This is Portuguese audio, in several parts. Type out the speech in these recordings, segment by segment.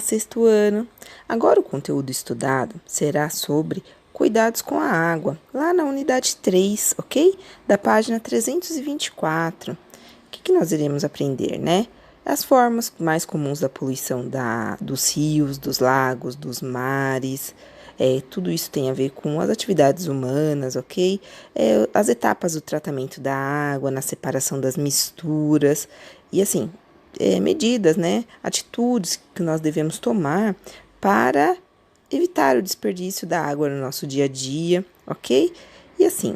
sexto ano. Agora o conteúdo estudado será sobre cuidados com a água, lá na unidade 3, ok? Da página 324. O que nós iremos aprender, né? As formas mais comuns da poluição dos rios, dos lagos, dos mares. Tudo isso tem a ver com as atividades humanas, ok? As etapas do tratamento da água, na separação das misturas e assim, medidas, né? Atitudes que nós devemos tomar para evitar o desperdício da água no nosso dia a dia, ok? E assim,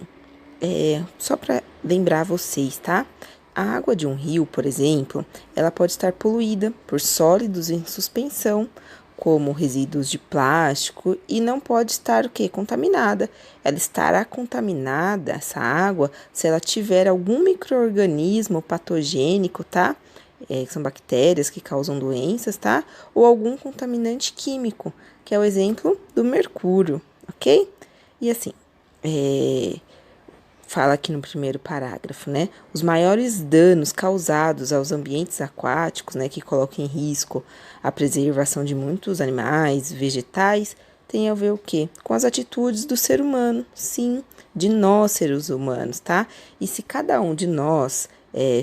só para lembrar vocês, tá? A água de um rio, por exemplo, ela pode estar poluída por sólidos em suspensão, como resíduos de plástico, e não pode estar o quê? Contaminada. Ela estará contaminada, essa água, se ela tiver algum micro-organismo patogênico, tá? São bactérias que causam doenças, tá? Ou algum contaminante químico, que é o exemplo do mercúrio, ok? E assim, fala aqui no primeiro parágrafo, né? Os maiores danos causados aos ambientes aquáticos, né, que colocam em risco a preservação de muitos animais, vegetais, tem a ver o quê? Com as atitudes do ser humano, sim, de nós, seres humanos, tá? E se cada um de nós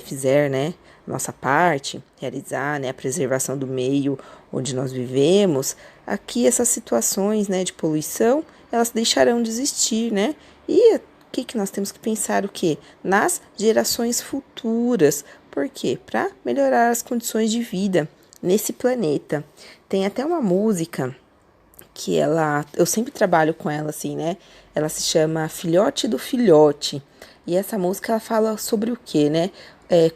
fizer, né, nossa parte, realizar, né, a preservação do meio onde nós vivemos, aqui essas situações, né, de poluição, elas deixarão de existir, né? E que nós temos que pensar o quê? Nas gerações futuras. Por quê? Para melhorar as condições de vida nesse planeta. Tem até uma música que eu sempre trabalho com ela assim, né? Ela se chama Filhote do Filhote. E essa música ela fala sobre o quê, né?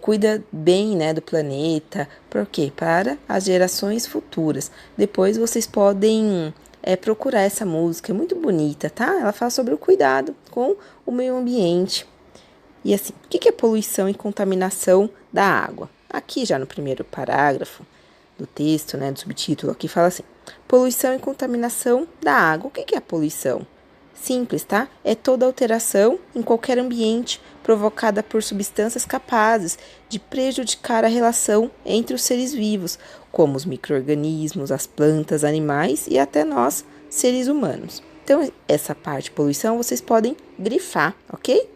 Cuida bem, né, do planeta. Por quê? Para as gerações futuras. Depois vocês podem procurar essa música, é muito bonita, tá? Ela fala sobre o cuidado com o meio ambiente. E assim, o que é poluição e contaminação da água? Aqui já no primeiro parágrafo do texto, né, do subtítulo, aqui fala assim, poluição e contaminação da água. O que é a poluição? Simples, tá? É toda alteração em qualquer ambiente provocada por substâncias capazes de prejudicar a relação entre os seres vivos, como os micro-organismos, as plantas, animais e até nós, seres humanos. Então, essa parte de poluição vocês podem grifar, ok?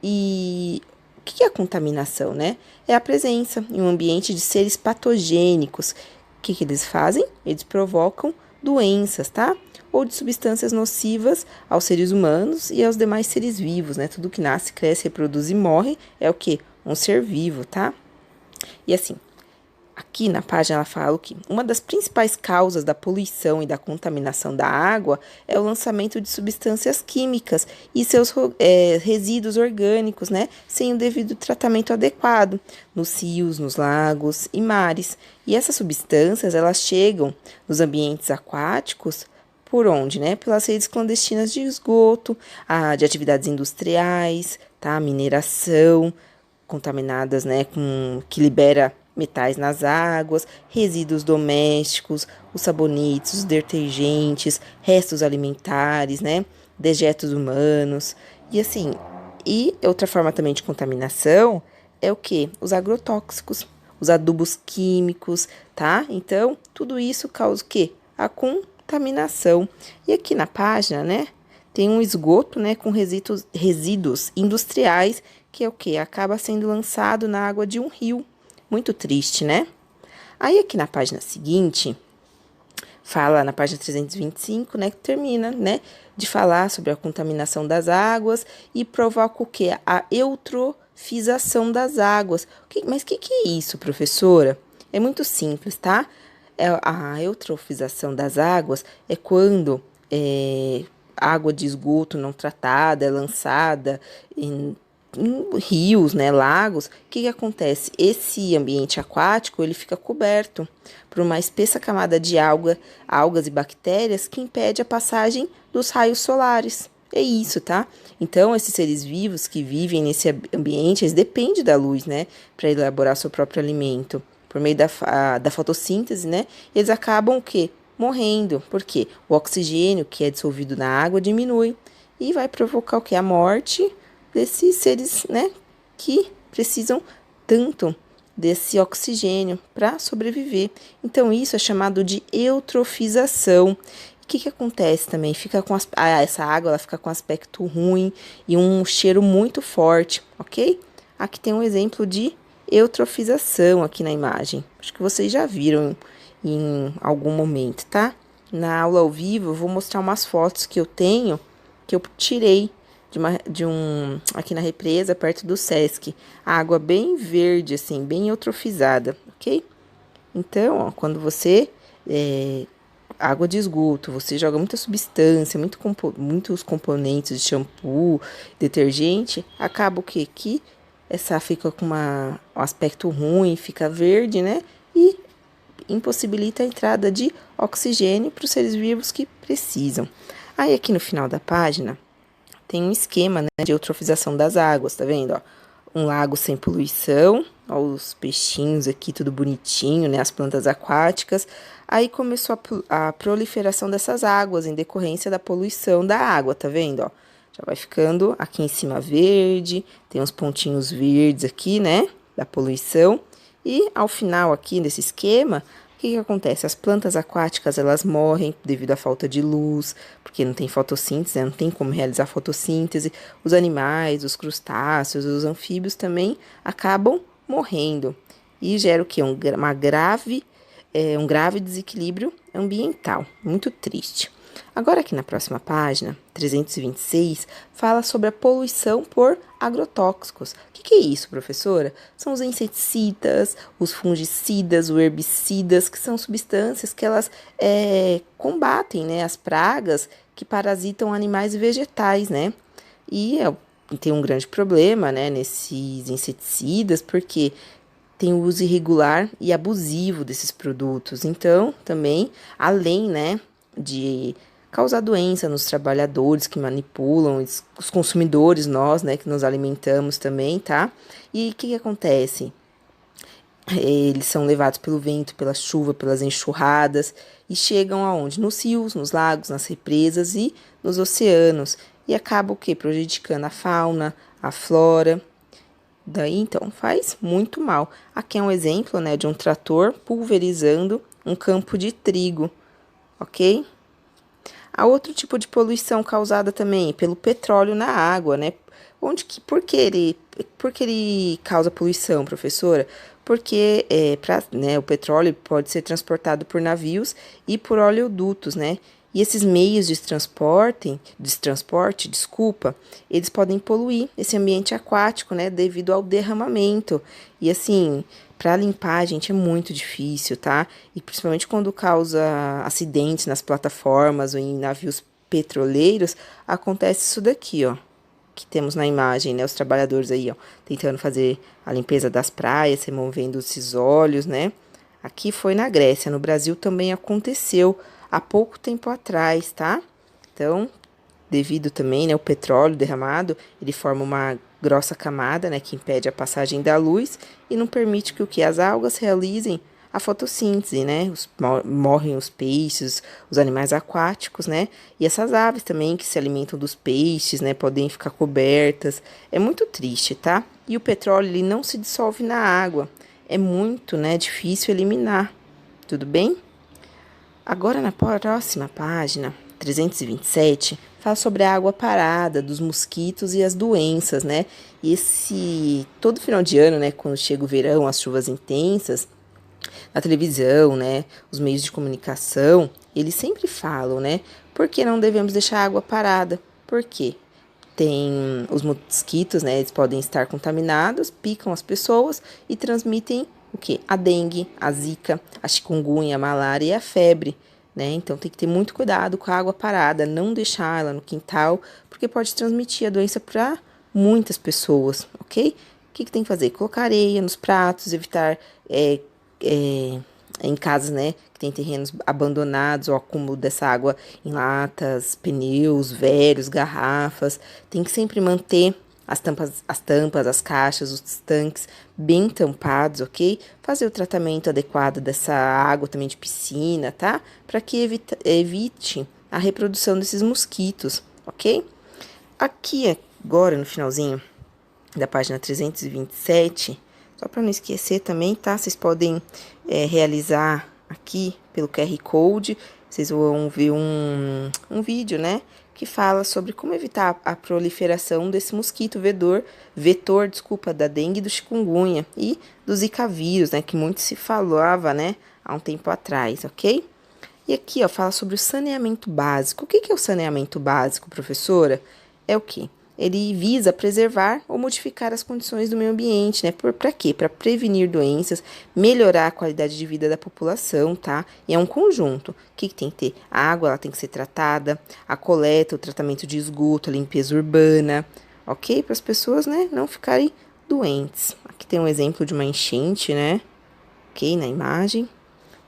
E o que é a contaminação, né? É a presença em um ambiente de seres patogênicos. O que eles fazem? Eles provocam doenças, tá? Ou de substâncias nocivas aos seres humanos e aos demais seres vivos, né? Tudo que nasce, cresce, reproduz e morre é o quê? Um ser vivo, tá? E assim, aqui na página ela fala que uma das principais causas da poluição e da contaminação da água é o lançamento de substâncias químicas e seus resíduos orgânicos, né? Sem o devido tratamento adequado nos rios, nos lagos e mares. E essas substâncias, elas chegam nos ambientes aquáticos por onde, né? Pelas redes clandestinas de esgoto, de atividades industriais, tá? Mineração, contaminadas, né? Que libera metais nas águas, resíduos domésticos, os sabonetes, os detergentes, restos alimentares, né? Dejetos humanos. E assim, e outra forma também de contaminação é o quê? Os agrotóxicos, os adubos químicos, tá? Então, tudo isso causa o quê? A contaminação. E aqui na página, né, tem um esgoto, né, com resíduos industriais, que é o quê? Acaba sendo lançado na água de um rio. Muito triste, né? Aí aqui na página seguinte, fala na página 325, né, que termina, né, de falar sobre a contaminação das águas e provoca o quê? A eutrofização das águas. Mas o que é isso, professora? É muito simples, tá? A eutrofização das águas é quando água de esgoto não tratada é lançada em rios, né, lagos. O que acontece? Esse ambiente aquático ele fica coberto por uma espessa camada de algas e bactérias que impede a passagem dos raios solares. É isso, tá? Então, esses seres vivos que vivem nesse ambiente, eles dependem da luz, né, para elaborar seu próprio alimento. Por meio da fotossíntese, né, eles acabam o quê? Morrendo. Por quê? O oxigênio que é dissolvido na água diminui e vai provocar o quê? A morte desses seres, né, que precisam tanto desse oxigênio para sobreviver. Então, isso é chamado de eutrofização. O que acontece também? Fica com essa água ela fica com aspecto ruim e um cheiro muito forte, ok? Aqui tem um exemplo de eutrofização aqui na imagem. Acho que vocês já viram em algum momento, tá? Na aula ao vivo, eu vou mostrar umas fotos que eu tenho, que eu tirei aqui na represa, perto do Sesc. A água bem verde, assim, bem eutrofizada, ok? Então, ó, quando você... água de esgoto, você joga muita substância, muitos componentes de shampoo, detergente, acaba o quê? Que essa fica com um aspecto ruim, fica verde, né? E impossibilita a entrada de oxigênio para os seres vivos que precisam. Aí aqui no final da página tem um esquema, né, de eutrofização das águas, tá vendo? Ó, um lago sem poluição, ó, os peixinhos aqui tudo bonitinho, né, as plantas aquáticas. Aí começou a proliferação dessas águas em decorrência da poluição da água, tá vendo? Ó, já vai ficando aqui em cima verde, tem uns pontinhos verdes aqui, né, da poluição. E ao final aqui desse esquema, o que acontece? As plantas aquáticas, elas morrem devido à falta de luz, porque não tem fotossíntese, né? Não tem como realizar fotossíntese. Os animais, os crustáceos, os anfíbios também acabam morrendo. E gera o quê? Um grave desequilíbrio ambiental. Muito triste. Agora aqui na próxima página, 326, fala sobre a poluição por agrotóxicos. O que é isso, professora? São os inseticidas, os fungicidas, os herbicidas, que são substâncias que elas combatem, né, as pragas que parasitam animais e vegetais, né? E tem um grande problema, né, nesses inseticidas, porque tem o uso irregular e abusivo desses produtos. Então, também, além, né, de causar doença nos trabalhadores que manipulam, os consumidores, nós, né, que nos alimentamos também, tá? E o que acontece? Eles são levados pelo vento, pela chuva, pelas enxurradas e chegam aonde? Nos rios, nos lagos, nas represas e nos oceanos. E acaba o quê? Prejudicando a fauna, a flora. Daí, então, faz muito mal. Aqui é um exemplo, né, de um trator pulverizando um campo de trigo, ok? Há outro tipo de poluição causada também pelo petróleo na água, né? Por que ele causa poluição, professora? Porque o petróleo pode ser transportado por navios e por oleodutos, né? E esses meios de transporte, desculpa, eles podem poluir esse ambiente aquático, né, devido ao derramamento. E assim, para limpar, gente, é muito difícil, tá? E principalmente quando causa acidentes nas plataformas ou em navios petroleiros, acontece isso daqui, ó, que temos na imagem, né? Os trabalhadores aí, ó, tentando fazer a limpeza das praias, removendo esses óleos, né? Aqui foi na Grécia, no Brasil também aconteceu há pouco tempo atrás, tá? Então, devido também, né, o petróleo derramado, ele forma uma grossa camada, né, que impede a passagem da luz e não permite que as algas realizem a fotossíntese, né? Morrem os peixes, os animais aquáticos, né? E essas aves também que se alimentam dos peixes, né, podem ficar cobertas. É muito triste, tá? E o petróleo ele não se dissolve na água. É muito, né, difícil eliminar. Tudo bem? Agora, na próxima página, 327, fala sobre a água parada, dos mosquitos e as doenças, né? E todo final de ano, né, quando chega o verão, as chuvas intensas, na televisão, né, os meios de comunicação, eles sempre falam, né, por que não devemos deixar a água parada? Por quê? Tem os mosquitos, né, eles podem estar contaminados, picam as pessoas e transmitem o quê? A dengue, a zika, a chikungunya, a malária e a febre, né? Então tem que ter muito cuidado com a água parada, não deixar ela no quintal, porque pode transmitir a doença para muitas pessoas, ok? O que tem que fazer? Colocar areia nos pratos, evitar em casas, né, que tem terrenos abandonados, o acúmulo dessa água em latas, pneus velhos, garrafas. Tem que sempre manter as caixas, os tanques bem tampados, ok? Fazer o tratamento adequado dessa água também de piscina, tá? Para que evite a reprodução desses mosquitos, ok? Aqui agora no finalzinho da página 327, Só para não esquecer também, tá? Vocês podem realizar aqui pelo QR Code, vocês vão ver um vídeo, né? Que fala sobre como evitar a proliferação desse mosquito vetor, desculpa, da dengue e do chikungunya e do zika vírus, né? Que muito se falava, né? Há um tempo atrás, ok? E aqui, ó, fala sobre o saneamento básico. O que é o saneamento básico, professora? É o quê? Ele visa preservar ou modificar as condições do meio ambiente, né? Para quê? Para prevenir doenças, melhorar a qualidade de vida da população, tá? E é um conjunto. O que tem que ter? A água, ela tem que ser tratada, a coleta, o tratamento de esgoto, a limpeza urbana, ok? Para as pessoas, né, não ficarem doentes. Aqui tem um exemplo de uma enchente, né? Ok, na imagem.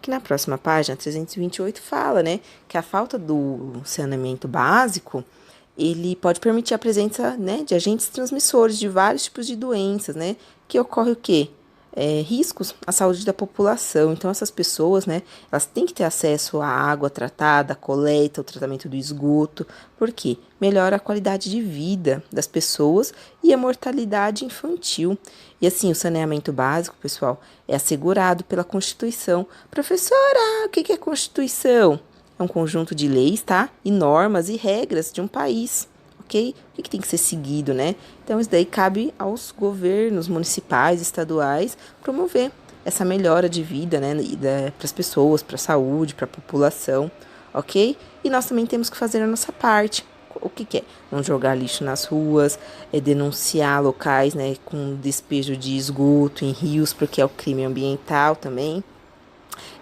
Que na próxima página, 328, fala, né, que a falta do saneamento básico, ele pode permitir a presença, né, de agentes transmissores de vários tipos de doenças, né, que ocorre o quê? Riscos à saúde da população. Então, essas pessoas, né, elas têm que ter acesso à água tratada, à coleta, ao tratamento do esgoto, porque melhora a qualidade de vida das pessoas e a mortalidade infantil. E assim, o saneamento básico, pessoal, é assegurado pela Constituição. Professora, o que é Constituição? É um conjunto de leis, tá? E normas e regras de um país, ok? O que tem que ser seguido, né? Então, isso daí cabe aos governos municipais, estaduais, promover essa melhora de vida, né? Para as pessoas, para a saúde, para a população, ok? E nós também temos que fazer a nossa parte. O que é? Não jogar lixo nas ruas, denunciar locais, né, com despejo de esgoto em rios, porque é o crime ambiental também.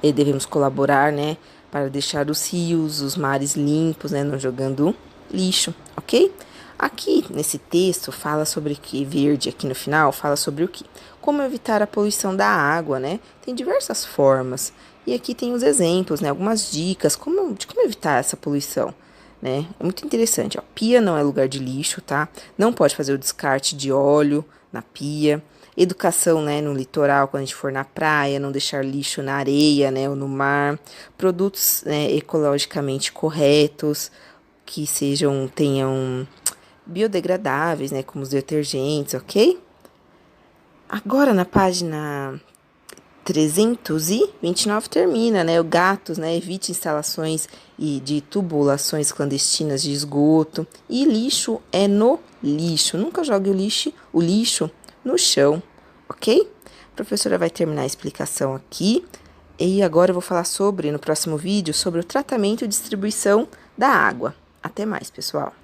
Devemos colaborar, né, para deixar os rios, os mares limpos, né, não jogando lixo, ok? Aqui, nesse texto, fala sobre que verde, aqui no final, fala sobre o que? Como evitar a poluição da água, né? Tem diversas formas. E aqui tem os exemplos, né, algumas dicas de como evitar essa poluição, né? É muito interessante, ó. Pia não é lugar de lixo, tá? Não pode fazer o descarte de óleo na pia. Educação, né, no litoral, quando a gente for na praia, não deixar lixo na areia, né, ou no mar. Produtos, né, ecologicamente corretos, que tenham biodegradáveis, né, como os detergentes, ok? Agora, na página 329 termina, né? O gatos, né? Evite instalações de tubulações clandestinas de esgoto. E lixo é no lixo. Nunca jogue o lixo no chão, ok? A professora vai terminar a explicação aqui. E agora eu vou falar no próximo vídeo, sobre o tratamento e distribuição da água. Até mais, pessoal!